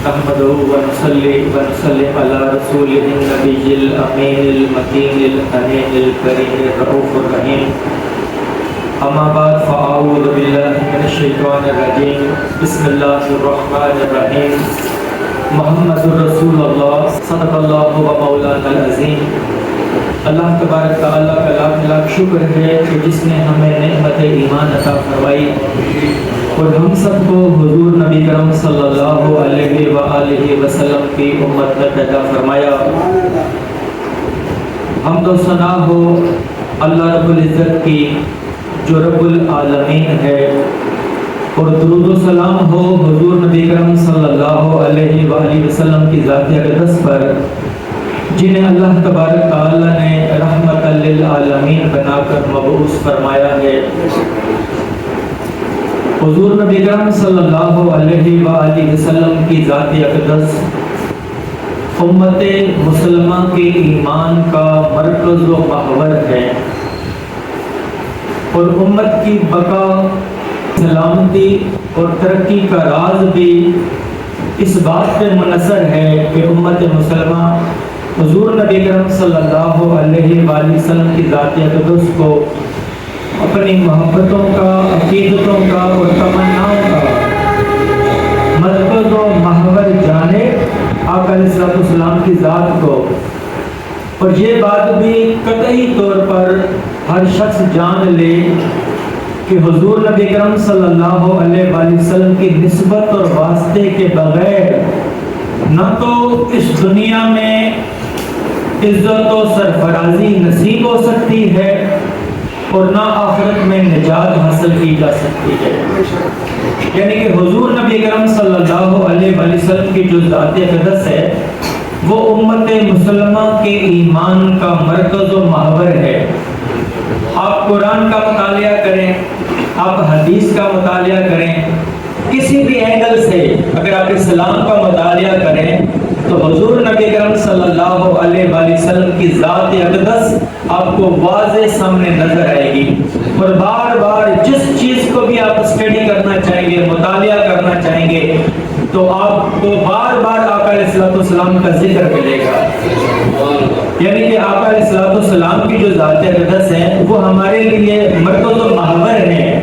نحمده ونصلي ونسلم على رسوله النبي الأمين المكين الأمين الكريم الرؤوف الرحيم. أما بعد فأعوذ بالله من الشيطان الرجيم. بسم الله الرحمن الرحيم. محمد رسول اللہ صدق اللہ و مولانا العظیم. اللہ تبارک تعالیٰ کا لاکھ لاکھ شکر ہے کہ جس نے ہمیں نعمت ایمان عطا فرمائی اور ہم سب کو حضور نبی کرم صلی اللہ علیہ وآلہ وسلم کی امت میں پیدا فرمایا. حمد و ثنا ہو اللہ رب العزت کی جو رب العالمین ہے، اور درود و سلام ہو حضور نبی کرم صلی اللہ علیہ وآلہ وسلم کی ذات اقدس پر، جنہیں اللہ تبارک تعالیٰ نے رحمت للعالمین بنا کر مبعوث فرمایا ہے. حضور نبی کرم صلی اللہ علیہ وآلہ وسلم کی ذات اقدس امت مسلمہ کے ایمان کا مرکز و محور ہے، اور امت کی بقا، سلامتی اور ترقی کا راز بھی اس بات پہ منحصر ہے کہ امت مسلمہ حضور نبی کرم صلی اللہ علیہ وآلہ وسلم کی ذات اقدس کو اپنی محبتوں کا، عقیدتوں کا اور تمناؤں کا مرکز و محور جانے آقا علیہ السلام کی ذات کو. اور یہ بات بھی قطعی طور پر ہر شخص جان لے کہ حضور نبی کرم صلی اللہ علیہ وآلہ وسلم کی نسبت اور واسطے کے بغیر نہ تو اس دنیا میں عزت و سرفرازی نصیب ہو سکتی ہے اور نہ آخرت میں نجات حاصل کی جا سکتی ہے. یعنی کہ حضور نبی کرم صلی اللہ علیہ وآلہ وسلم کی جو ذات اقدس ہے وہ امت مسلمہ کے ایمان کا مرکز و محور ہے. آپ قرآن کا مطالعہ کریں، آپ حدیث کا مطالعہ کریں، کسی بھی اینگل سے اگر آپ اسلام کا مطالعہ کریں تو حضور نبی کرم صلی اللہ علیہ وآلہ وسلم کی ذات اقدس آپ کو واضح سامنے نظر آئے گی. اور بار بار جس چیز کو بھی آپ اسٹڈی کرنا چاہیں گے، مطالعہ کرنا چاہیں گے، تو آپ کو بار بار آقا علیہ السلام کا ذکر ملے گا. یعنی کہ آقا علیہ السلام کی جو ذات اقدس ہے وہ ہمارے لیے مرکز و محور ہے.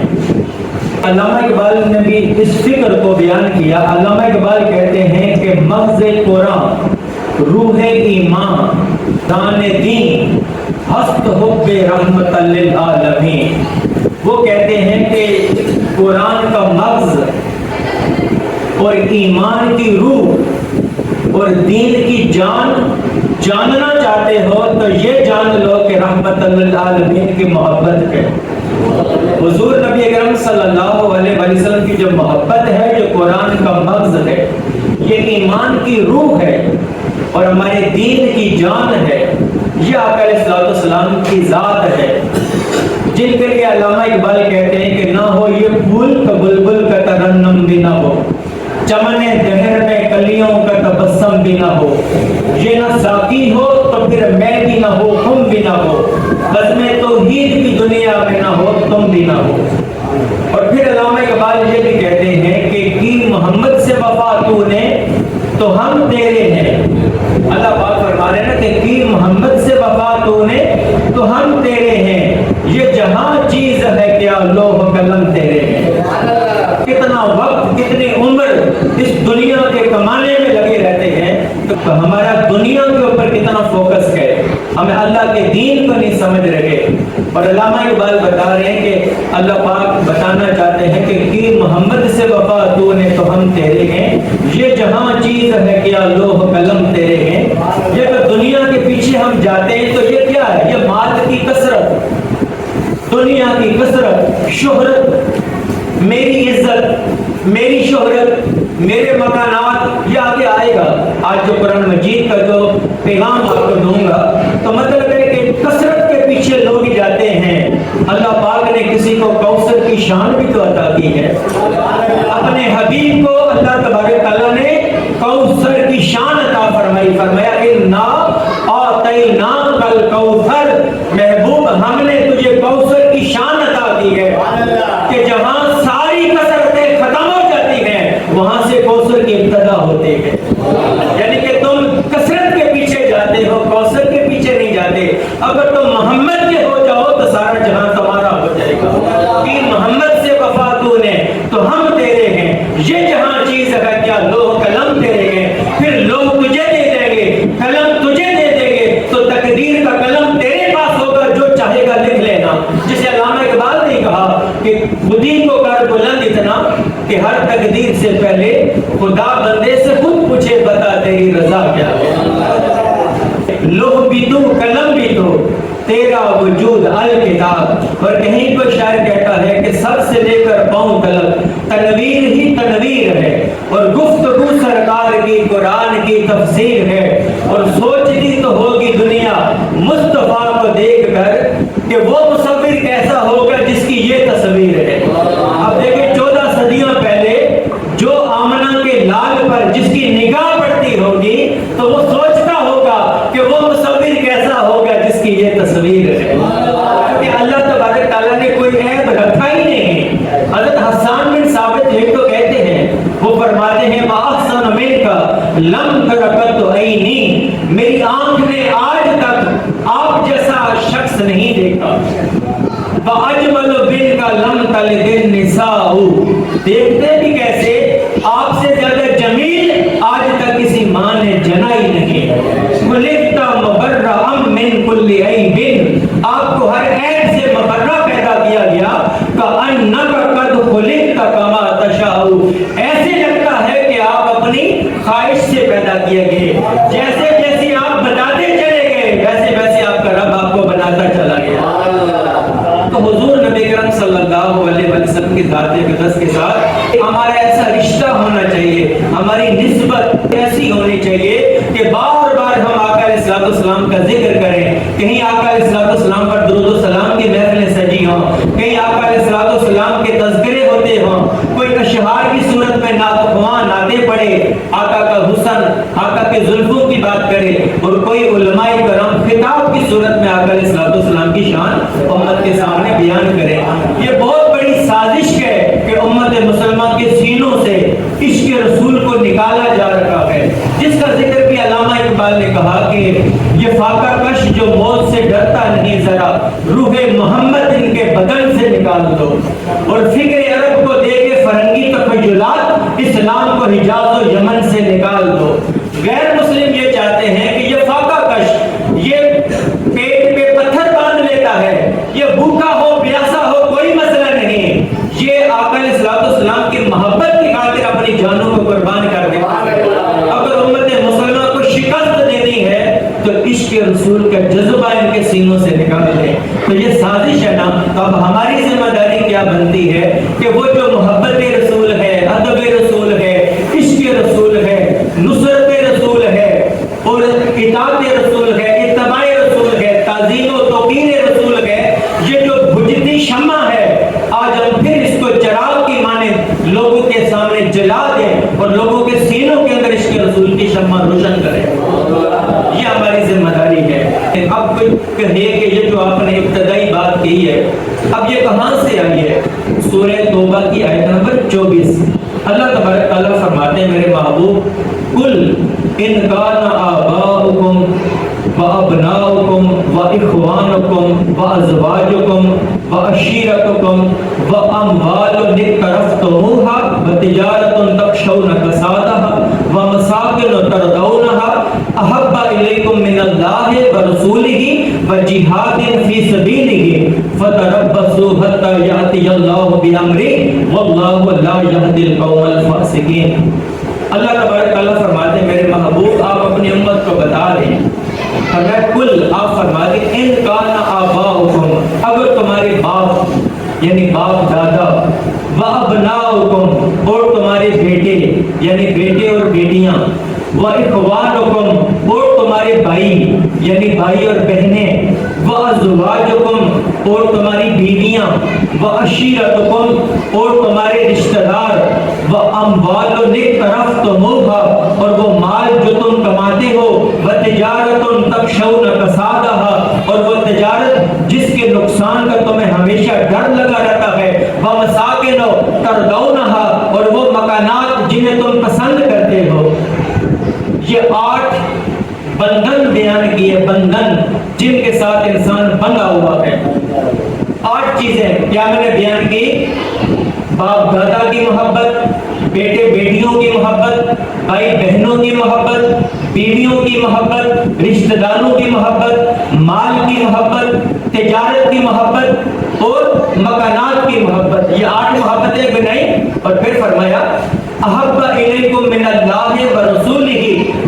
علامہ اقبال نے بھی اس فکر کو بیان کیا. علامہ اقبال کہتے ہیں کہ مغز قرآن، روح ایمان، دان دین، ہست حب رحمت للعالمین. وہ کہتے ہیں کہ قرآن کا مغز اور ایمان کی روح اور دین کی جان جاننا چاہتے ہو تو یہ جان لو کہ رحمت للعالمین کی محبت ہے. حضور نبی اکرم صلی اللہ علیہ وسلم کی جو محبت ہے، جو قرآن کا مغز ہے، یہ ایمان کی روح ہے اور ہمارے دین کی جان ہے. یہ آقا علیہ السلام کی ذات ہے جن کے لیے علامہ اقبال کہتے ہیں کہ نہ ہو یہ پھول کا بلبل کا ترنم بھی نہ ہو، چمن دہر میں کلیوں کا تبسم بھی نہ ہو، یہ نہ ساقی ہو تو پھر میں بھی نہ ہو، تم بھی نہ ہو، بزم توحید کی دنیا میں نہ ہو، تم بھی نہ ہو. اور پھر علامہ اقبال یہ بھی کہتے ہیں کہ کی محمد سے وفا تو نے تو ہم تیرے ہیں. اللہ پاک فرما رہے ہیں کہ کی محمد سے وفا تو نے تو ہم تیرے ہیں. یہ جہاں چیز ہے کیا لوح قلم تیرے ہیں. کتنا وقت، کتنی عمر اس دنیا کے کمانے میں لگے رہتے ہیں تو ہمارا دنیا کے اوپر کتنا فوکس ہے، ہمیں اللہ کے دین کو نہیں سمجھ رہے. اور علامہ اقبال بتا رہے ہیں کہ اللہ پاک بتانا چاہتے ہیں کہ کی محمد سے وفا تو نے تو ہم تیرے ہیں. یہ جہاں چیز ہے کیا لوح قلم تیرے ہیں. یہ اگر دنیا کے پیچھے ہم جاتے ہیں تو یہ کیا ہے؟ یہ مال کی کثرت، دنیا کی کثرت، شہرت، میری عزت، میری شہرت، میرے مکانات، یہ آگے آئے گا. آج جو قرآن مجید کا جو پیغام آپ کو دوں گا تو مطلب ہے کہ کثرت کے پیچھے لوگ جاتے ہیں. اللہ پاک نے کسی کو کوثر کی شان بھی تو عطا کی ہے. اپنے حبیب کو اللہ تبارک تعالیٰ نے کوثر کی شان عطا فرمائی. فرمایا انا اعطیناک الکوثر، محبوب ہم نے تجھے کوثر کی شان عطا کی ہے کہ جہاں ساری کثرتیں ختم ہو جاتی ہیں وہاں سے کوثر کی ابتدا ہوتی ہوتی ہے. یعنی کہ تم کثرت کے پیچھے جاتے ہو، کوثر کے پیچھے نہیں جاتے. اگر تم محمد کے ہو جاؤ تو سارا جہاں تمہارا ہو جائے گا. کہ محمد سے وفا تو نے تو ہم تیرے ہیں. یہ جہاں چیز ہے کیا لوح قلم تیرے ہیں، پھر لوح تجھے دے دیں گے، قلم تجھے دے دیں گے، تو تقدیر کا قلم تیرے پاس ہوگا، جو چاہے گا لکھ لینا. جسے علامہ اقبال نے کہا کہ خودی کو کر بلند اتنا کہ ہر تقدیر سے پہلے خدا بندے سے خود پوچھے بتا تیری رضا کیا ہے. لوح بھی تو قلم بھی تو تیرا وجود الکتاب. اور کہیں پر شاعر کہتا ہے کہ سر سے لے کر پاؤں تلک تنویر ہی تنویر ہے، اور گفتگو سرکار کی قرآن کی تفسیر ہے. اور سوچتی تو ہوگی دنیا مصطفیٰ کو دیکھ کر کہ وہ مصور کیسا ہوگا جس کی یہ تصویر ہے. اب دیکھیں 14 صدیوں پہلے جو آمنہ کے لال پر جس کی نگاہ پڑتی ہوگی تو وہ سوچتا ہوگا کہ وہ مصور کیسا ہوگا جس کی یہ تصویر ہے. کیونکہ اللہ تبارک تعالیٰ نے کوئی عیب رکھا ہی نہیں. حضرت حسان بن ثابت ایک تو کہتے ہیں، وہ فرماتے ہیں احسن منک لم ترقت عینی، میری آنکھ نے آج تک آپ جیسا شخص نہیں دیکھا. وَأَجْمَلُ بِنْكَ لَمْ تَلِدِ النِّسَاءُ، دیکھتے بھی کیسے آپ سے زیادہ جمیل آج تک کسی ماں نے جنا ہی نہیں. خُلِقْتَ مُبَرَّأً مِّن كُلِّ عَیْبٍ، آپ کو ہر عیب سے مبرہ پیدا کیا گیا. كَأَنَّكَ قَدْ خُلِقْتَ كَمَا تَشَاءُ، ایسے لگتا ہے کہ آپ اپنی خواہش سے پیدا کیے گئے. جیسے جیسے آپ بناتے چلے گئے ویسے ویسے آپ کا رب آپ کو بناتا چلا گیا. تو حضور نبی کرم صلی اللہ علیہ وسلم کی ذات اقدس کے ساتھ ہمارا ایسا رشتہ ہونا چاہیے، ہماری نسبت ایسی ہونی چاہیے کہ بار بار ہم آقا علیہ الصلوۃ والسلام کا ذکر کریں. کہیں آقا علیہ الصلوۃ والسلام پر درود و سلام کی محفلیں سجی ہوں، کہیں آقا علیہ الصلوۃ والسلام کے تذکرے ہوتے ہوں، کوئی اشعار کی صورت میں نعتیں پڑھے، آقا کا حسن، آقا کے زلفوں کی بات کرے، اور کوئی علماء کرام خطاب کی صورت میں آقا علیہ الصلوۃ والسلام کی شان امت کے سامنے بیان کرے. یہ بہت بڑی سازش ہے کہ امت مسلمہ کے سینوں سے عشق رسول کو نکالا جا رہا ہے، جس کا ذکر بھی علامہ اقبال نے کہا کہ یہ فاقہ کش جو موت سے ڈرتا نہیں، ذرا روح محمد ان کے بدن سے نکال دو. اور فکر عرب کو دے کے فرنگی تخیلات اسلام کو حجاز و یمن سے نکال دو. غیر مسلم یہ چاہتے ہیں کہ یہ فاقہ کش یہ پیٹ پہ پتھر باندھ لیتا ہے، یہ بھوکا ہو پیاسا ہو کوئی مسئلہ نہیں، یہ آقا علیہ الصلوۃ والسلام کی محبت کی خاطر اپنی جانوں کو قربان کر دیتا ہے. اگر امت مسلمہ کو شکست دینی ہے تو عشق رسول کا جذبہ ان کے سینوں سے نکال دیں. تو یہ سازش ہے نا. تو اب ہماری ذمہ داری کیا بنتی ہے کہ وہ جو محبت رسول ہے، ادب رسول ہے، عشق رسول ہے، نصرت رسول ہے، اور اطاعت رسول ہے، اتباع رسول ہے، تعظیم و توقیر رسول ہے، یہ جو بجھتی شمع ہے آج ہم پھر اس کو چراغ کی مانند لوگوں کے سامنے جلا دیں اور لوگوں کے سینوں کے اندر عشق رسول کی شمع روشن کریں. یہ ہماری ذمہ داری ہے. اب کوئی کہے کہ یہ جو آپ نے ابتدائی بات کی ہے اب یہ کہاں سے آئی ہے؟ سورہ توبہ کی آیت نمبر 24 اللہ تبارک تعالیٰ فرماتے ہیں میرے محبوب قل ان کان آباؤکم وابناؤکم واخوانکم وازواجکم وعشیرتکم واموال اقترفتموها وتجارت تخشون کسادها ومساکن ترضونها احب الیکم من اللہ ورسولہ وجہاد فی سبیلہ فتربصوا حتی یأتی اللہ بامرہ واللہ لا یہدی القوم الفاسقین. اللہ تبارک تعالیٰ فرماتے ہیں میرے محبوب آپ اپنی امت کو بتا دیں، کل آپ فرما دیں ان کان آباؤکم، اگر تمہارے باپ یعنی باپ دادا، وابناؤکم اور تمہارے بیٹے یعنی بیٹے اور بیٹیاں، واخوانکم اور تمہارے بھائی یعنی بھائی اور بہنیں، وازواجکم اور تمہاری بیویاں، وعشیرتکم اور تمہارے رشتہ دار، واموال اقترفتموها اور وہ مال جو تم کماتے ہو، وتجارت تخشون کسادها اور وہ تجارت جس کے نقصان کا تمہیں ہمیشہ ڈر لگا رہتا ہے، ومساکن ترضونها اور وہ مکانات جنہیں تم پسند کرتے ہو، یہ 8 بندھن بیان کیے، بندھن جن کے ساتھ انسان بندھا ہوا ہے۔ 8 چیزیں کیا میں نے بیان کی؟ باپ دادا کی محبت، بیٹے بیٹیوں کی محبت، بھائی بہنوں کی محبت، بیویوں کی محبت، رشتہ داروں کی محبت، مال کی محبت، تجارت کی محبت اور مکانات کی محبت۔ یہ 8 محبتیں بنائی اور پھر فرمایا احب الیکم من اللہ ورسولہ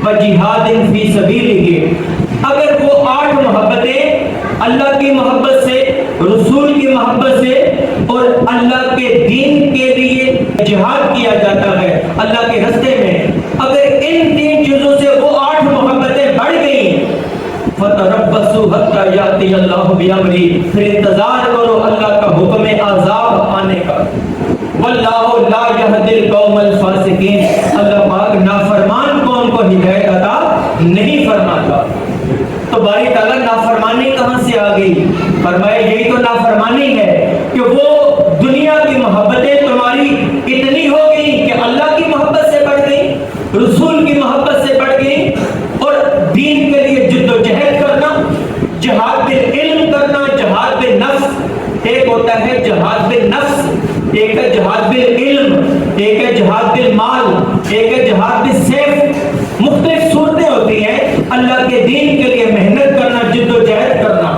وجہاد فی سبیلہ۔ اگر وہ 8 محبتیں اللہ کی محبت سے، رسول کی محبت سے اور اللہ کے دین کے لیے جہاد کیا جاتا ہے اللہ کے راستے میں، اگر ان 3 چیزوں سے وہ 8 محبتیں بڑھ گئیں، فتربصوا حتی یاتی اللہ بامرہ، پھر انتظار کرو اللہ کا حکم عذاب آنے کا۔ واللہ لا یہدی القوم الفاسقین، اللہ پاک نافرمان قوم کو ہدایت عطا نہیں فرماتا۔ تو باری تعالیٰ نافرمانی کہاں سے آ گئی؟ فرمایا یہی تو نافرمانی ہے کہ وہ دنیا کی محبتیں تمہاری اتنی ہو گئی کہ اللہ کی محبت سے بڑھ گئی، رسول کی محبت سے بڑھ گئی، اور دین کے لیے جد و جہد کرنا، جہاد بالعلم کرنا، جہاد بالنفس۔ ایک ہوتا ہے جہاد بالنفس، ایک ہے جہاد بالعلم، ایک ہے جہاد بالمال، ایک ہے جہاد بالسیف۔ مختلف صورتیں ہوتی ہیں اللہ کے دین کے لیے محنت کرنا، جد و جہد کرنا۔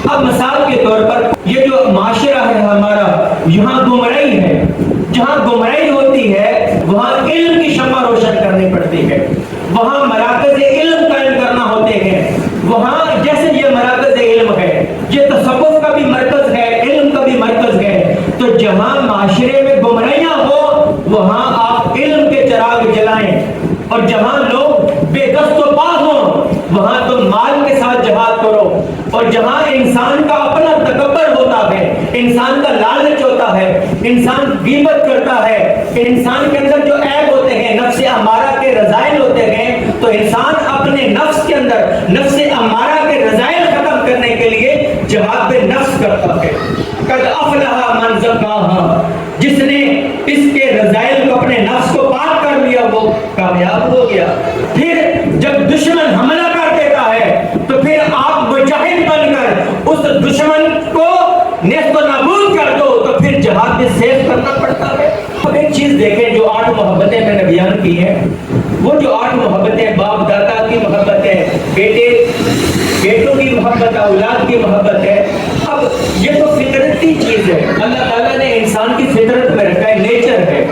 اب مثال کے طور پر یہ جو معاشرہ ہے ہمارا، یہاں گمراہی ہے، جہاں گمراہی ہوتی ہے وہاں علم کی شمع روشن کرنی پڑتی ہے، وہاں مراکز علم قائم کرنا ہوتے ہیں۔ وہاں جیسے یہ مراکز علم ہے، یہ تصوف کا بھی مرکز ہے، علم کا بھی مرکز ہے، تو جہاں معاشرے میں گمراہیاں ہو وہاں آپ علم کے چراغ جلائیں، اور جہاں لوگ بے دست و پا ہوں وہاں تم مال کے ساتھ جہاد کرو، اور جہاں انسان کا اپنا تکبر ہوتا ہے، انسان کا لالچ ہوتا ہے، انسان غیبت کرتا ہے، انسان کے اندر جو عیب ہوتے ہیں، نفس امارہ کے رذائل ہوتے ہیں، تو انسان اپنے نفس کے اندر نفس امارہ کے رذائل ختم کرنے کے لیے جہاد بالنفس کرتا ہے۔ قد افلح من زکاہا، جس نے اس کے رذائل کو، اپنے نفس کو پاک کر لیا وہ کامیاب ہو گیا۔ پھر جب دشمن حملہ کر دیتا ہے تو پھر آپ مجاہد بن کر اس دشمن کو نیست و نابود کر دو، تو پھر جہاد میں سیف کرنا پڑتا ہے۔ اب ایک چیز دیکھیں، جو 8 محبتیں میں نے بیان کی ہیں، وہ جو 8 محبتیں، باپ دادا کی محبت ہے، بیٹوں کی محبت، اولاد کی محبت ہے۔ اب یہ تو فطرتی چیز ہے، اللہ تعالیٰ نے انسان کی فطرت میں رکھا ہے، نیچر ہے۔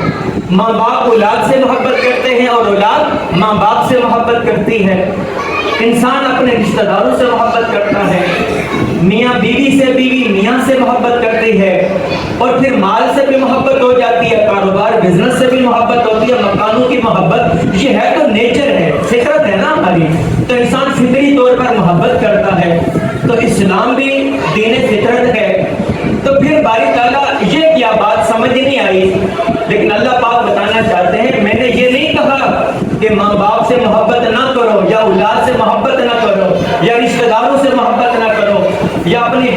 ماں باپ اولاد سے محبت کرتے ہیں اور اولاد ماں باپ سے محبت کرتی ہے۔ انسان اپنے رشتہ داروں سے محبت کرتا ہے، میاں بیوی سے، بیوی میاں سے محبت کرتی ہے، اور پھر مال سے بھی محبت ہو جاتی ہے، کاروبار بزنس سے بھی محبت ہوتی ہے، مکانوں کی محبت۔ یہ ہے تو نیچر ہے، فطرت ہے نا ہماری، تو انسان فطری طور پر محبت کرتا ہے۔ تو اسلام بھی دین فطرت ہے۔ تو پھر باری تعالیٰ یہ کیا بات سمجھ نہیں آئی، لیکن اللہ پاک بتانا چاہتے ہیں میں نے یہ نہیں کہا کہ ماں باپ سے محبت نہ کرو، یا اولاد سے محبت نہ کرو، یا رشتہ داروں سے محبت نہ کرو، یا اپنی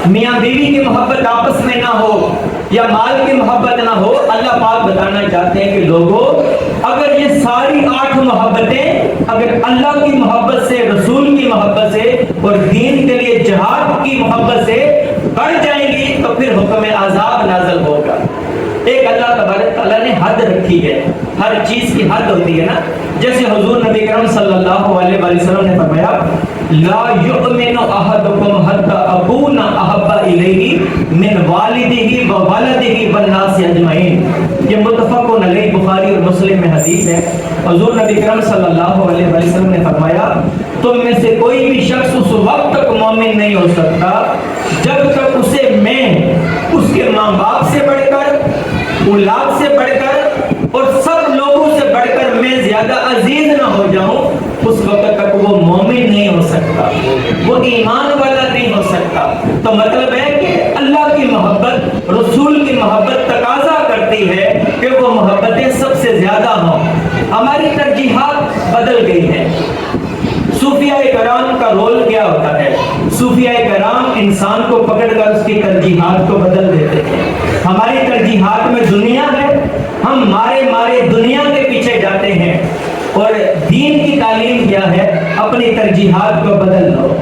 میاں بیوی کی محبت آپس میں نہ ہو، یا مال کی محبت نہ ہو۔ اللہ پاک بتانا چاہتے ہیں کہ لوگوں، اگر یہ ساری 8 محبتیں اگر اللہ کی محبت سے، رسول کی محبت سے اور دین کے لیے جہاد کی محبت سے بڑھ جائیں گی تو پھر حکم عذاب نازل ہوگا۔ ایک اللہ تبارک تعالیٰ نے حد رکھی ہے، ہر چیز کی حد ہوتی ہے نا۔ جیسے حضور نبی کرم صلی اللہ علیہ وسلم نے فرمایا لا یؤمن احدکم حتی اکون احب الیہ من والدہ وولدہ والناس اجمعین۔ یہ متفق علیہ بخاری اور مسلم میں حدیث ہے۔ حضور نبی کرم صلی اللہ علیہ وسلم نے فرمایا تم میں سے کوئی بھی شخص اس وقت تک مومن نہیں ہو سکتا جب تک اسے میں اس کے ماں باپ سے بڑھ کر، اولاد سے بڑھ کر اور سب لوگوں سے بڑھ کر میں زیادہ عزیز نہ ہو جاؤں، اس وقت تک وہ مومن نہیں ہو سکتا، وہ ایمان والا نہیں ہو سکتا۔ تو مطلب ہے کہ اللہ کی محبت، رسول کی محبت تقاضا کرتی ہے کہ وہ محبتیں سب سے زیادہ ہوں۔ ہماری ترجیحات بدل گئی ہیں۔ صوفیاء کرام کا رول کیا ہوتا ہے؟ صوفیاء کرام انسان کو پکڑ کر اس کی ترجیحات کو بدل دیتے ہیں۔ ہماری ترجیحات میں دنیا ہے، ہم مارے دنیا کے پیچھے جاتے ہیں، اور دین تعلیم کیا ہے؟ اپنی ترجیحات کو بدل لو۔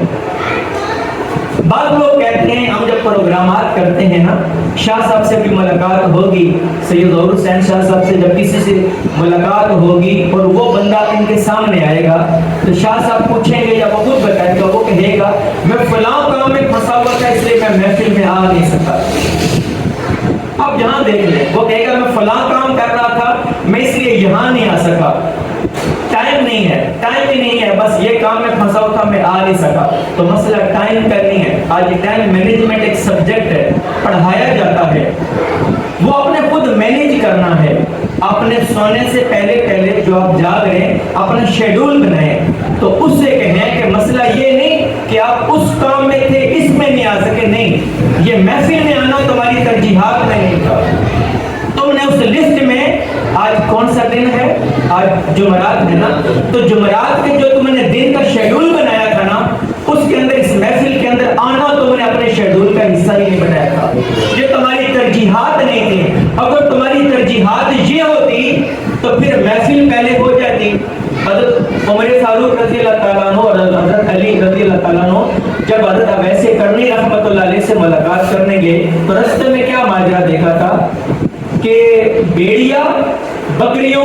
بعض لوگ کہتے ہیں ہم جب پروگرامات کرتے ہیں نا، شاہ صاحب سے بھی ملاقات ہوگی، سید ظہور حسین شاہ صاحب سے جب کسی سے ملاقات ہوگی اور وہ بندہ ان کے سامنے آئے گا تو شاہ صاحب پوچھیں گے یا وہ خود بتائے گا، وہ کہے گا میں فلاں کام میں پھنسا ہوا تھا اس لیے میں محفل میں آ نہیں سکا۔ اب یہاں دیکھ لیں، وہ کہے گا میں فلاں کام کر رہا تھا میں اس لیے یہاں نہیں آ سکا، ٹائم نہیں ہے، ٹائم ہی نہیں ہے، بس یہ کام میں پھنسا ہوا تھا میں آ نہیں سکا۔ تو مسئلہ ٹائم کا نہیں ہے، آج ٹائم مینجمنٹ ایک سبجیکٹ ہے، پڑھایا جاتا ہے، وہ اپنے خود مینیج کرنا ہے۔ اپنے سونے سے پہلے جو آپ جاگ رہے ہیں اپنا شیڈول بنائیں، تو اس سے کہیں کہ مسئلہ یہ نہیں کہ آپ اس کام میں تھے اس میں نہیں آ سکے، نہیں، یہ محفل میں آنا تمہاری ترجیحات میں نہیں تھا۔ تم نے اس لسٹ میں آج کون سا دن ہے؟ آج جمعرات ہے نا، تو جمعرات کے جو تم نے دن کا شیڈول بنایا تھا نا، اس کے اندر اس محفل کے اندر آنا تم نے اپنے شیڈول کا حصہ ہی نہیں بنایا تھا، یہ تمہاری ترجیحات نہیں تھی۔ اگر تمہاری ترجیحات یہ ہوتی تو پھر محفل پہلے ہو جاتی۔ حضرت عمر فاروق رضی اللہ تعالیٰ عنہ اور حضرت علی رضی اللہ تعالیٰ عنہ جب حضرت اویس کرنی رحمۃ اللہ علیہ سے ملاقات کرنے گئے تو راستے میں کیا ماجرا دیکھا تھا کہ بیڑیا بکریوں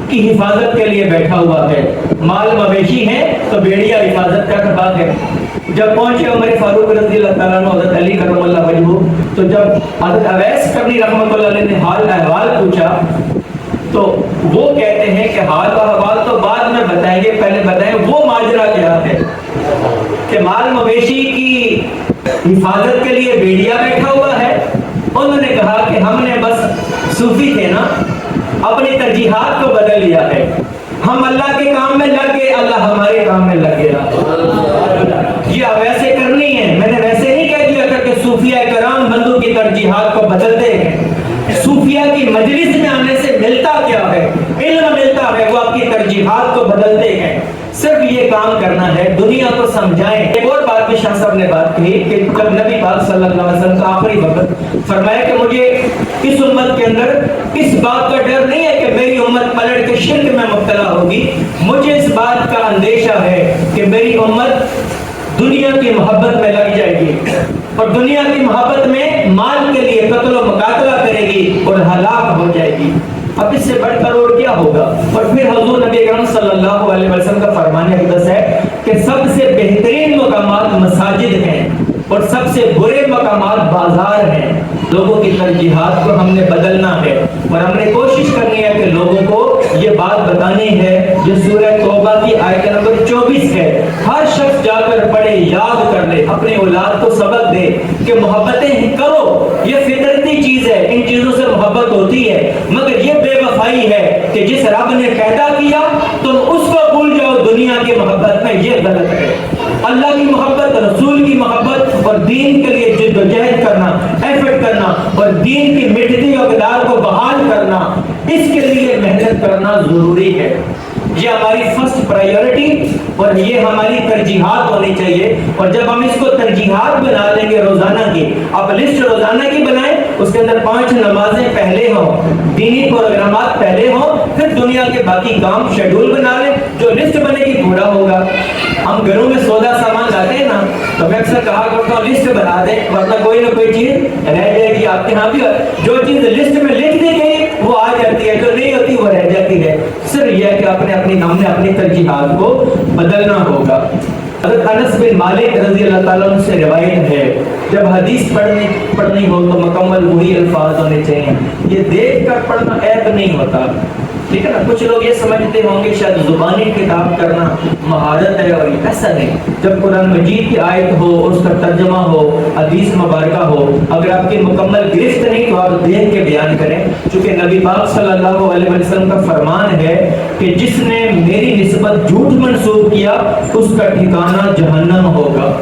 کی حفاظت کے لیے بیٹھا ہوا ہے، مال مویشی ہے تو بیڑیا حفاظت کا بات ہے۔ جب پہنچے عمر فاروق رضی اللہ تعالیٰ عنہ حضرت علی کرم اللہ وجہہ، تو جب حضرت اویس کرنی رحمۃ اللہ علیہ نے حال احوال پوچھا تو وہ کہتے ہیں کہ حال و احوال تو بعد میں بتائیں گے، پہلے بتائیں وہ ماجرا کیا ہے کہ مال مویشی کی حفاظت کے لیے بیڑیا بیٹھا ہوا ہے۔ انہوں نے کہا کہ ہم نے بس صوفی تھے نا، اپنی ترجیحات کو بدل لیا ہے، ہم اللہ کے کام میں لگ گئے، اللہ ہمارے کام میں لگ گیا۔ یہ ویسے کرنی ہے، میں نے ویسے نہیں کہہ دیا تھا کہ صوفیہ کرام بندوں کی ترجیحات کو بدلتے ہیں۔ صوفیہ کی مجلس میں آنے سے ملتا کیا ہے؟ علم ملتا ہے، وہ آپ کی ترجیحات کو بدلتے ہیں۔ صرف یہ کام کرنا ہے، دنیا کو سمجھائیں۔ ایک اور بات بھی شاہ صاحب نے بات کہی کہ جب نبی پاک صلی اللہ علیہ وسلم کا آخری وقت فرمایا کہ مجھے اس امت کے اندر اس بات کا ڈر نہیں ہے کہ میری امت پلٹ کے شرک میں مبتلا ہوگی، مجھے اس بات کا اندیشہ ہے کہ میری امت دنیا کی محبت میں لگ جائے گی اور دنیا کی محبت میں مال کے لیے قتل و مقاتلہ کرے گی اور ہلاک ہو جائے گی۔ اب اس سے بڑھ کر اور کیا ہوگا؟ اور پھر حضور نبی اکرم صلی اللہ علیہ وسلم کا فرمان اقدس ہے کہ سب سے بہترین مقامات مساجد ہیں اور سب سے برے مقامات بازار ہیں۔ لوگوں کی ترجیحات کو ہم نے بدلنا ہے اور ہم نے کوشش کرنی ہے کہ لوگوں کو یہ بات بتانی ہے جو سورہ توبہ کی آیت نمبر 24 ہے۔ ہر شخص جا کر پڑھے، یاد کر لے، اپنے اولاد کو سبق دے کہ محبتیں کرو، یہ فطرتی چیز ہے، ان چیزوں سے محبت ہوتی ہے، مگر یہ بے وفائی ہے کہ جس رب نے پیدا کیا تم اس کو بھول جاؤ دنیا کی محبت میں، یہ غلط ہے۔ اللہ کی محبت، رسول کی محبت اور دین کے لیے جد و جہد کرنا، ایفرٹ کرنا اور دین کی مٹتی اقدار کو بحال کرنا، اس کے لیے محنت کرنا ضروری ہے۔ یہ ہماری فرسٹ پرائیورٹی اور یہ ہماری ترجیحات ہونی چاہیے۔ اور جب ہم اس کو ترجیحات بنا لیں گے روزانہ کی، آپ لسٹ روزانہ کی بنائیں، اس کے اندر 5 نمازیں پہلے ہوں، دینی پروگرامات پہلے ہوں، پھر دنیا کے باقی کام شیڈول بنا لیں، جو لسٹ بنے گی پورا ہوگا۔ ہم گھروں میں سودا سامان لاتے ہیں نا، تو میں اکثر کہا کرتا ہوں لسٹ بنا دیں ورنہ کوئی نہ کوئی چیز رہ جائے گی۔ آپ کے ہاں بھی جو چیز لسٹ میں لکھ دی گئی وہ آ جاتی ہے، جو نہیں ہوتی وہ رہ جاتی ہے۔ صرف یہ ہے کہ ہم نے اپنی ترجیحات کو بدلنا ہوگا۔ حضرت انس بن مالک رضی اللہ تعالیٰ عنہ سے روایت ہے جب حدیث پڑھنی ہو تو مکمل وہی الفاظ ہونے چاہیے، یہ دیکھ کر پڑھنا عیب نہیں ہوتا، ٹھیک ہے نا۔ کچھ لوگ یہ سمجھتے ہوں گے شاید زبانی کتاب کرنا مہارت ہے، اور ایسا نہیں۔ جب قرآن مجید کی آیت ہو، اس کا ترجمہ ہو، حدیث مبارکہ ہو، اگر آپ کی مکمل گرفت نہیں تو آپ دیکھ کے بیان کریں، چونکہ نبی پاک صلی اللہ علیہ وسلم کا فرمان ہے کہ جس نے میری نسبت جھوٹ منسوب کیا اس کا ٹھکانہ جہنم ہوگا۔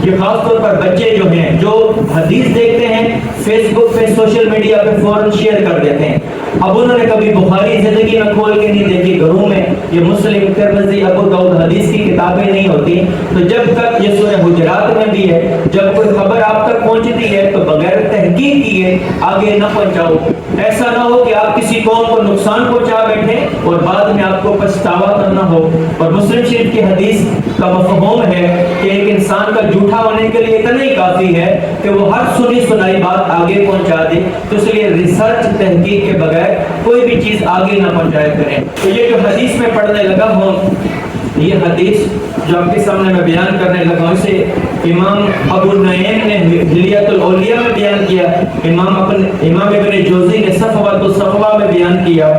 یہ خاص طور پر بچے جو ہیں جو حدیث دیکھتے ہیں فیس بک پہ، سوشل میڈیا پہ فوراً شیئر کر دیتے ہیں۔ اب انہوں نے کبھی بخاری زندگی میں کھول کے نہیں دیکھی، گھروں میں یہ مسلم، ترمذی، ابو داؤد حدیث کی کتابیں نہیں ہوتی. تو جب تک یہ سورہ حجرات میں بھی ہے، جب کوئی خبر آپ تک پہنچتی ہے تو بغیر تحقیق کیے آگے نہ پہنچاؤ. ایسا نہ ہو کہ آپ کسی قوم کو نقصان پہنچا بیٹھے اور بعد میں آپ کو پچھتاوا کرنا ہو. اور مسلم شریف کی حدیث کا مفہوم ہے کہ ایک انسان کا جھوٹا ہونے کے لیے اتنا ہی کافی ہے کہ وہ ہر سنی سنائی بات آگے پہنچا دے. تو اس لیے ریسرچ تحقیق کے بغیر کوئی بھی چیز آگے نہ پہنچایا کریں. تو یہ جو حدیث میں پڑھنے لگا ہوں، یہ حدیث جو آپ کے سامنے میں بیان کرنے لگا ہوں، اسے امام ابو نعیم نے حلیۃ الاولیاء میں بیان کیا، امام ابن جوزی نے صفوۃ الصفوہ میں بیان کیا.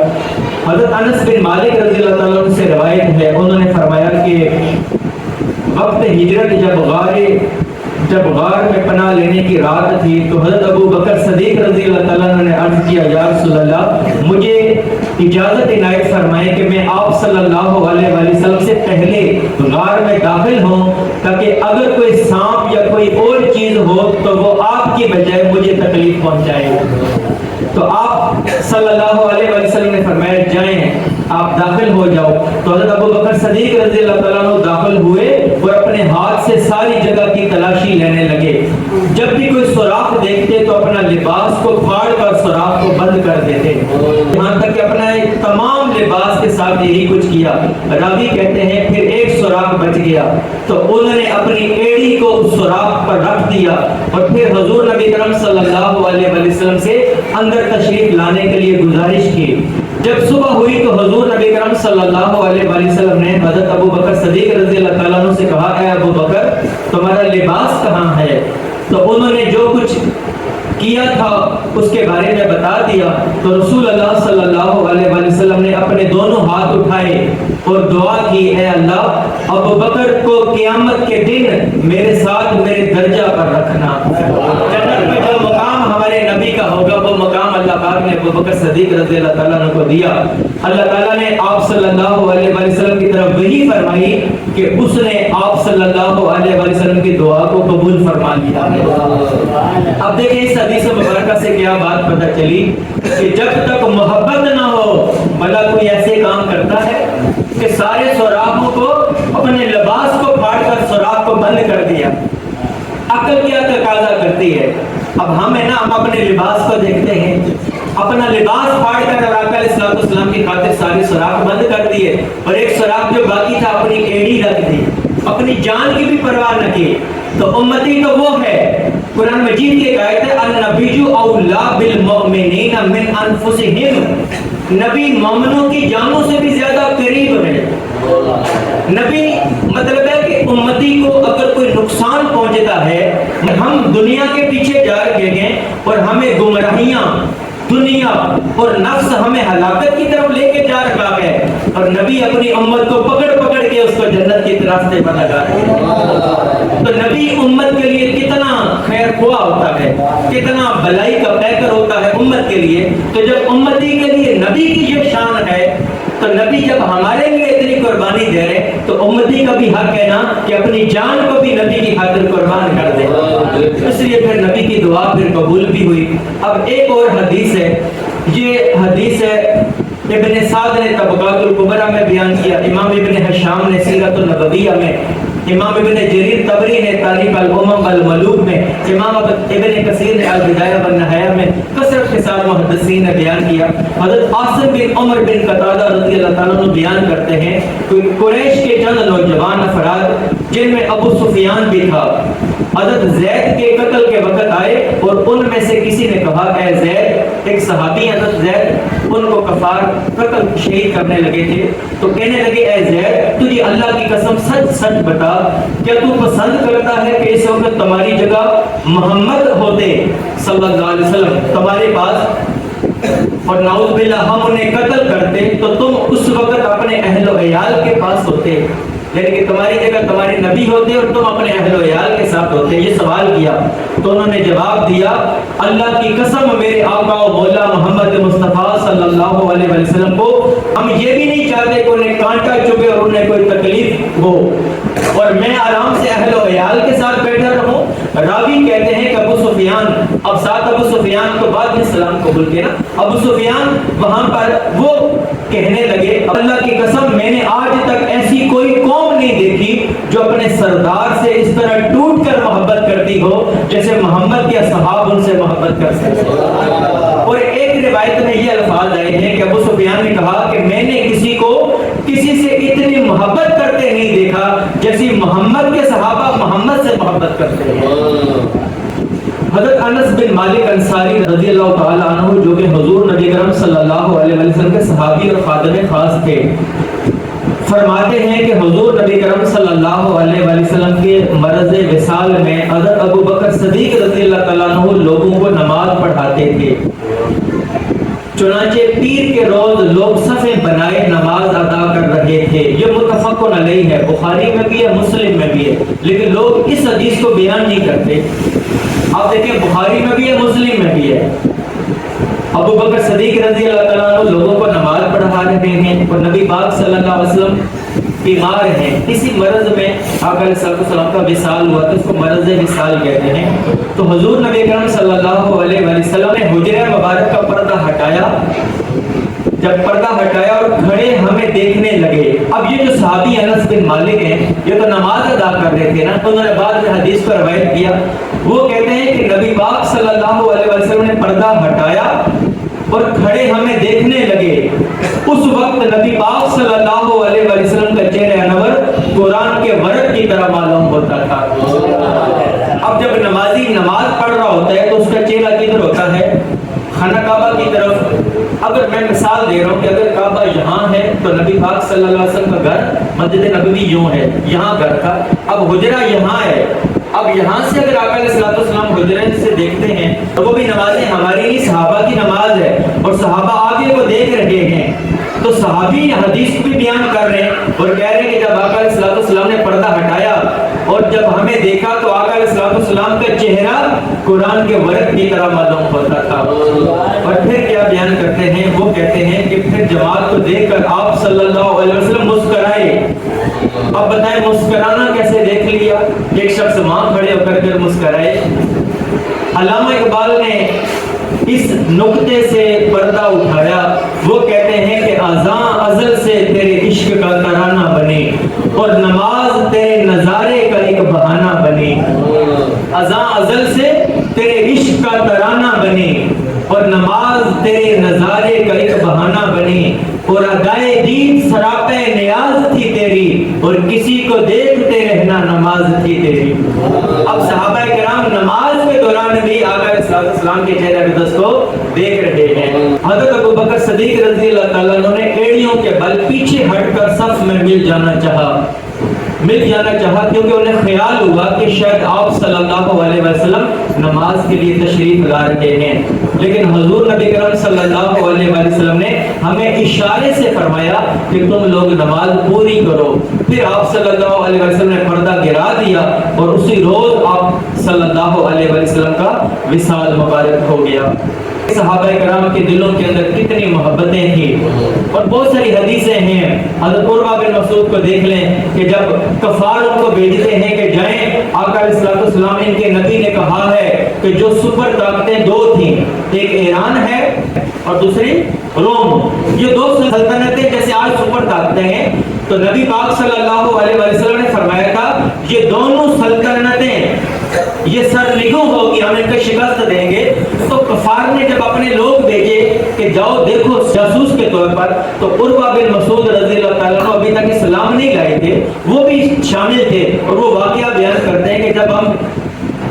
حضرت انس بن مالک رضی اللہ تعالیٰ عنہ سے روایت ہے، انہوں نے فرمایا کہ وقت ہجرت جب غار میں پناہ لینے کی رات تھی تو حضرت ابو بکر صدیق رضی اللہ تعالیٰ عنہ نے عرض کیا، یا رسول اللہ، مجھے اجازت عنایت فرمائے کہ میں آپ صلی اللہ علیہ وآلہ وسلم سے پہلے غار میں داخل ہوں، تاکہ اگر کوئی سانپ یا کوئی اور چیز ہو تو وہ آپ کی بجائے مجھے تکلیف پہنچائے. تو آپ صلی اللہ علیہ وآلہ وسلم نے فرمایا، جائیں، آپ داخل ہو جاؤ. تو حضرت ابو بکر صدیق رضی اللہ تعالیٰ عنہ داخل ہوئے اور اپنے ہاتھ سے ساری جگہ کی تلاشی لینے لگے. جب بھی کوئی سوراخ دیکھتے تو اپنا لباس کو پھاڑ کر سوراخ کو بند کر دیتے، یہاں تک کہ اپنا تمام لباس کے ساتھ یہی کچھ کیا. راوی کہتے ہیں پھر ایک سوراخ بچ گیا تو انہوں نے اپنی ایڑی کو اس سوراخ پر رکھ دیا اور پھر حضور نبی کرم صلی اللہ علیہ وسلم سے اندر تشریف لانے کے لیے گزارش کی. جب صبح ہوئی تو حضور نبی کرم صلی اللہ علیہ وسلم نے حضرت ابو بکر صدیق رضی اللہ تعالیٰ عنہ سے کہا، اے ابو بکر، تمہارا لباس کہاں ہے؟ تو انہوں نے جو کچھ کیا تھا اس کے بارے میں بتا دیا. تو رسول اللہ صلی اللہ علیہ وسلم نے اپنے دونوں ہاتھ اٹھائے اور دعا کی، اے اللہ، ابو بکر کو قیامت کے دن میرے ساتھ میرے درجہ پر رکھنا. جنت میں جو مقام ہمارے نبی کا ہوگا وہ مقام اللہ پاک نے ابو بکر صدیق رضی اللہ تعالیٰ عنہ کو دیا. اللہ تعالیٰ نے آپ صلی اللہ علیہ وسلم کی طرف وحی فرمائی کہ اس نے آپ صلی اللہ علیہ وسلم کی دعا کو قبول فرما لیا. اب دیکھیں اس حدیث مبارکہ سے کیا بات پتہ چلی کہ جب تک محبت نہ ہو بھلا کوئی ایسے کام کرتا ہے کہ سارے سوراخوں کو اپنے لباس کو پھاڑ کر سوراخ کو بند کر دیا. عقل کیا تقاضا کرتی ہے؟ اب ہم اپنے لباس کو دیکھتے ہیں، اپنا لباس پھاڑ کر اور آقا علیہ السلام کی خاطر سارے سوراخ بند کر دیے اور ایک سوراخ جو باقی تھا اپنی ایڑی رکھ دی، اپنی جان کی بھی پرواہ نہ کی. تو امتی تو وہ ہے، قرآن مجید کی ایک آیت ہے، النبی اولا بالمؤمنین من انفسہم، نبی مومنوں کی جانوں سے بھی زیادہ قریب ہے. نبی مطلب ہے کہ امتی کو اگر کوئی نقصان پہنچتا ہے، ہم دنیا کے پیچھے جا رہے ہیں اور ہمیں گمراہیاں، دنیا اور نفس ہمیں ہلاکت کی طرف لے کے جا رہا ہے، اور نبی اپنی امت کو پکڑ کے اس کو جنت کے راستے پر لگا رہے ہیں. تو نبی امت کے لیے کتنا خیر خواہ ہوتا ہے، کتنا بھلائی کا پیکر ہوتا ہے امت کے لیے. تو جب امتی کے لیے نبی کی یہ شان ہے تو نبی جب ہمارے لیے اتنی قربانی دے رہے تو امتی کا بھی حق ہے نا کہ اپنی جان کو بھی نبی کی خاطر قربان کر دے. اس لیے پھر نبی کی دعا پھر قبول بھی ہوئی. اب ایک اور حدیث ہے، یہ حدیث ہے ابن سعد نے طبقات الکبریٰ میں بیان کیا، امام ابن حشام نے سیرت النبویہ میں، امام ابن جریر طبری نے تاریخ الامم والملوک میں، امام ابن کثیر نے البدایہ والنہایہ میں، کثرت کے ساتھ محدثین نے بیان کیا. حضرت عاصم بن عمر بن قتادہ رضی اللہ تعالیٰ عنہ بیان کرتے ہیں کہ قریش کے چند نوجوان افراد جن میں ابو سفیان بھی تھا، حضرت زید کے قتل کے وقت آئے اور ان میں سے کسی نے کہا، اے زید، ایک صحابی حضرت زید ان کو کفار قتل شہید کرنے لگے تھے، تو کہنے لگے، اے زید، تجھے اللہ کی قسم سچ سچ بتا، کیا تو پسند کرتا ہے کہ اس وقت تمہاری جگہ محمد ہوتے صلی اللہ علیہ وسلم تمہارے پاس اور نعوذ باللہ ہم انہیں قتل کرتے تو تم اس وقت اپنے اہل و عیال کے پاس ہوتے، یعنی کہ تمہاری جگہ تمہارے نبی ہوتے اور تم اپنے اہل و عیال کے ساتھ ہوتے. یہ سوال کیا تو انہوں نے جواب دیا، اللہ کی قسم میرے آقا و مولا محمد مصطفیٰ صلی اللہ علیہ وسلم کو ہم یہ بھی نہیں چاہتے کہ انہیں کانٹا چبھے اور انہیں کوئی تکلیف ہو اور میں آرام سے اہل و عیال کے ساتھ بیٹھا رہوں. راوی کہتے ہیں کہ ابو سفیان، اب ساتھ ابو سفیان کو بعد میں سلام قبول کیا نا، ابو سفیان وہاں پر وہ کہنے لگے، اللہ کی قسم میں نے جو اپنے سردار سے اس طرح ٹوٹ کر محبت کرتی ہو جیسے محمد کے اصحاب ان سے محبت کرتے ہیں۔ اور ایک روایت میں یہ الفاظ آئے ہیں کہ ابو سفیان نے کہا کہ میں نے کسی کو کسی سے اتنی محبت کرتے نہیں دیکھا جیسی محمد کے صحابہ محمد سے محبت کرتے ہیں۔ حضرت انس بن مالک انصاری رضی اللہ تعالی عنہ جو کہ حضور نبی کرم صلی اللہ علیہ وسلم کے صحابی اور خادم خاص تھے، فرماتے ہیں کہ حضور نبی کرم صلی اللہ علیہ وسلم کے مرض وصال میں حضرت ابو بکر صدیق رضی اللہ تعالیٰ عنہ لوگوں کو نماز پڑھاتے تھے۔ چنانچہ پیر کے روز لوگ صفیں بنائے نماز ادا کر رہے تھے۔ یہ متفق علیہ ہے، بخاری میں بھی ہے، مسلم میں بھی ہے، لیکن لوگ اس حدیث کو بیان نہیں کرتے۔ آپ دیکھیں بخاری میں بھی ہے، مسلم میں بھی ہے۔ ابو بکر صدیق رضی اللہ تعالیٰ عنہ لوگوں کو نماز پڑھا رہے ہیں اور نبی پاک صلی اللہ علیہ وسلم بیمار ہیں۔ اسی مرض میں آقا علیہ السلام کا وصال ہوا تو اس کو مرض وصال کہتے ہیں۔ تو حضور نبی کرم صلی اللہ علیہ وسلم نے حجرہ مبارک کا پردہ ہٹایا۔ جب پردہ ہٹایا اور کھڑے ہمیں دیکھنے لگے۔ اب یہ جو صحابی انس بن مالک ہیں یہ تو نماز ادا کر رہے تھے نا، انہوں نے بعد میں حدیث کو روایت کیا۔ وہ کہتے ہیں کہ نبی پاک صلی اللہ علیہ وسلم نے پردہ ہٹایا اور کھڑے ہمیں دیکھنے لگے۔ اس وقت نبی پاک صلی اللہ علیہ وسلم کا چہرہ انور قرآن کے ورق کی طرح معلوم ہوتا تھا۔ اب جب نمازی نماز پڑھ رہا ہوتا ہے تو اس کا چہرہ کدھر ہوتا ہے؟ خانہ کعبہ کی طرف۔ اگر میں مثال دے رہا ہوں کہ اگر کعبہ یہاں ہے تو نبی پاک صلی اللہ علیہ وسلم کا گھر مسجد نبوی یوں ہے، یہاں گھر تھا۔ اب حجرہ یہاں ہے، اب یہاں سے اگر آقا علیہ السلام حجرے سے دیکھتے ہیں تو وہ بھی نمازیں ہماری نہیں صحابہ کی نماز ہے اور صحابہ آگے کو دیکھ رہے ہیں۔ تو صحابی حدیث بھی بیان کر رہے ہیں اور کہہ رہے ہیں کہ جب آقا علیہ السلام نے پردہ ہٹایا اور جب ہمیں دیکھا تو آقا علیہ السلام کا چہرہ قرآن کے ورق کی طرح معلوم ہوتا تھا۔ اور پھر کیا بیان کرتے ہیں؟ وہ کہتے ہیں کہ پھر جماعت کو دیکھ کر آپ صلی اللہ علیہ وسلم مسکرائے۔ اب بتائیں مسکرانا کیسے دیکھ لیا؟ ایک شخص وہاں کھڑے ہو کر مسکرائے۔ علامہ اقبال نے اس نقطے سے پردہ اٹھایا۔ وہ کہتے ہیں کہ اذاں ازل سے تیرے عشق کا ترانہ بنے اور نماز تیرے نظارے کا ایک بہانہ بنے۔ اذاں ازل سے تیرے عشق کا ترانہ بنے اور نماز تیرے نظارے کا ایک بہانہ بنے اور ادائے دین سراپے نیاز تھی تیری اور کسی کو دیکھتے رہنا نماز تھی تیری۔ اب صحابہ کرام نماز کے دوران بھی آقا علیہ السلام کے چہرہ اقدس کو دیکھ رہے ہیں۔ حضرت ابو بکر صدیق رضی اللہ تعالیٰ عنہ نے ایڑیوں کے بل پیچھے ہٹ کر صف میں مل جانا چاہا کیونکہ انہیں خیال ہوا کہ شاید آپ صلی اللہ علیہ وسلم نماز کے لیے تشریف لا رہے ہیں، لیکن حضور نبی کرم صلی اللہ علیہ وسلم نے ہمیں اشارے سے فرمایا کہ تم لوگ نماز پوری کرو۔ پھر آپ صلی اللہ علیہ وسلم نے پردہ گرا دیا اور اسی روز آپ صلی اللہ علیہ وسلم کا وصال مبارک ہو گیا۔ صحابہ کرام کے دلوں کے اندر کتنی محبتیں تھیں اور بہت ساری حدیثیں ہیں۔ حضرت عروہ بن مسعود کو دیکھ لیں کہ جب کفار ان کو بھیجتے ہیں کہ جائیں، آقا علیہ السلام ان کے نبی نے کہا ہے کہ جو سپر طاقتیں دو تھیں، ایک ایران ہے اور دوسری روم، یہ دو سلطنتیں جیسے آج سپر طاقتیں ہیں، تو نبی پاک صلی اللہ علیہ وسلم نے فرمایا تھا یہ دونوں سلطنتیں یہ سر نگوں ہوگی، ہم ان کو شکست دیں گے۔ تو کفار نے جب اپنے لوگ بھیجے کہ جاؤ دیکھو جاسوس کے طور پر، تو عروہ بن مسعود رضی اللہ تعالیٰ عنہ ابھی تک اسلام نہیں لائے تھے، وہ بھی شامل تھے اور وہ واقعہ بیان کرتے ہیں کہ جب ہم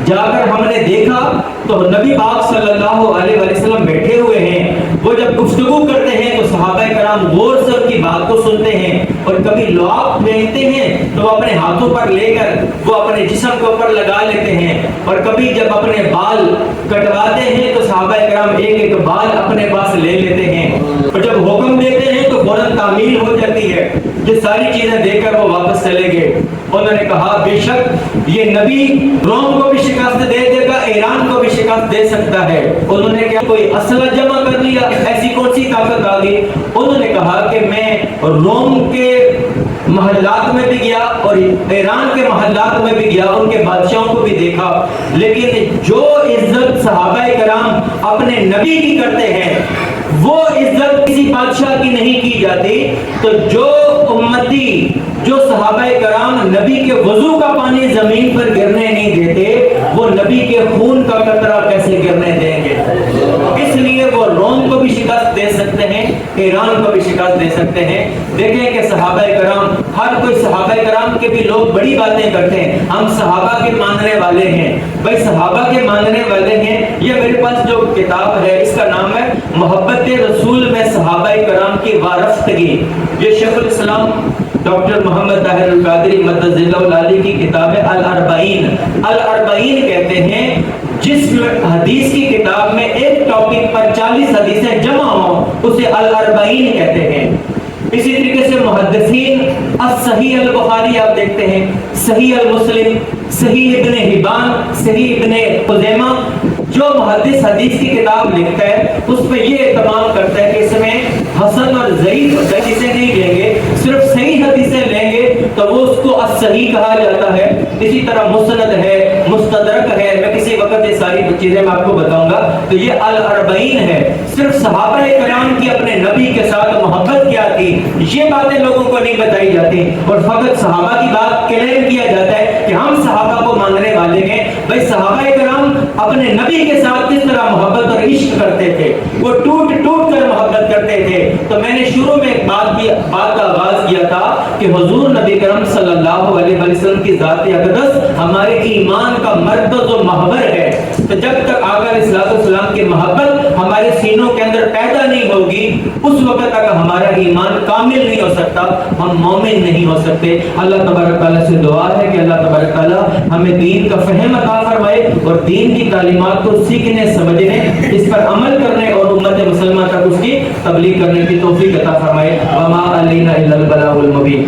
جا کر ہم نے دیکھا تو نبی پاک صلی اللہ علیہ وسلم بیٹھے ہوئے ہیں، وہ جب گفتگو کرتے ہیں تو صحابہ کرام غور سے ان کی بات کو سنتے ہیں اور کبھی لعاب پہنتے ہیں تو وہ اپنے ہاتھوں پر لے کر وہ اپنے جسم کے اوپر لگا لیتے ہیں، اور کبھی جب اپنے بال کٹواتے ہیں تو صحابہ کرام ایک ایک بال اپنے پاس لے لیتے ہیں، اور جب حکم دیتے ہیں تو فوراً تعمیل ہو جاتی ہے۔ یہ ساری چیزیں دیکھ کر وہ واپس چلے گئے۔ انہوں نے کہا بے شک یہ نبی روم کو بھی شکست دے دے گا، ایران کو بھی شکست دے سکتا ہے۔ انہوں نے کیا کوئی اسلحہ جمع کر لیا؟ ایسی کون سی طاقت آ گئی؟ انہوں نے کہا کہ میں روم کے محلات میں بھی گیا اور ایران کے محلات میں بھی گیا، ان کے بادشاہوں کو بھی دیکھا، لیکن جو عزت صحابہ کرام اپنے نبی کی کرتے ہیں وہ عزت کسی بادشاہ کی نہیں کی جاتی۔ تو جو امتی، جو صحابہ کرام نبی کے وضو کا پانی زمین پر گرنے نہیں دیتے، وہ نبی کے خون کا قطرہ کیسے گرنے دیں گے؟ اس لیے وہ روم کو بھی شکست دے سکتے ہیں، ایران کو بھی شکست دے سکتے ہیں۔ دیکھیں کہ صحابہ کرام، ہر کوئی صحابہ کرام کے بھی لوگ بڑی باتیں کرتے ہیں، ہم صحابہ کے ماننے والے ہیں۔ بھائی صحابہ کے ماننے والے ہیں، یہ میرے پاس جو کتاب ہے اس کا نام ہے محبت رسول میں صحابہ کرام کی وارفتگی، یہ شیخ الاسلام ڈاکٹر محمد طاہر القادری مدد ذلہ العالی کی کتاب ہے الاربعین۔ الاربعین کہتے ہیں جس حدیث کی کتاب میں ایک ٹاپک پر 40 حدیثیں جمع ہوں اسے الاربعین کہتے ہیں۔ اسی طریقے سے محدثین الصحیح البخاری آپ دیکھتے ہیں، صحیح المسلم، صحیح ابن حبان، صحیح ابن خزیمہ، جو محدث حدیث کی کتاب لکھتا ہے اس پہ یہ اہتمام کرتا ہے کہ اس میں حسن اور ضعیف حدیثیں نہیں لیں گے، صرف صحیح حدیثیں لیں گے تو وہ اس کو الصحیح کہا جاتا ہے۔ اسی طرح مسند ہے، مستدرک ہے، میں کسی وقت یہ ساری چیزیں میں آپ کو بتاؤں گا۔ تو یہ الاربعین ہے، صرف صحابہ کرام کی اپنے نبی کے ساتھ محبت کیا تھی یہ باتیں لوگوں کو نہیں بتائی جاتی، اور فقط صحابہ کی بات کلیم کیا جاتا ہے کہ ہم صحابہ کو ماننے والے ہیں۔ بھائی صحابہ کرام اپنے نبی کے ساتھ کس طرح محبت اور عشق کرتے تھے، وہ ٹوٹ ٹوٹ کر محبت کرتے تھے۔ تو میں نے شروع میں ایک بات کا آغاز کیا تھا کہ حضور نبی کرم صلی اللہ علیہ وسلم کی ذات اقدس ہمارے ایمان کا مرکز و محور ہے۔ تو جب تک آقا علیہ الصلوۃ والسلام کی محبت ہمارے سینوں کے اندر پیدا نہیں ہوگی اس وقت تک ہمارا ایمان کامل نہیں ہو سکتا، ہم مومن نہیں ہو سکتے۔ اللہ تبارک تعالیٰ سے دعا ہے کہ اللہ تبارک تعالیٰ ہمیں دین کا فہم عطا فرمائے اور دین کی تعلیمات کو سیکھنے، سمجھنے، اس پر عمل کرنے اور امت مسلمہ تک اس کی تبلیغ کرنے کی توفیق عطا فرمائے۔ وما علینا الا البلاغ المبین۔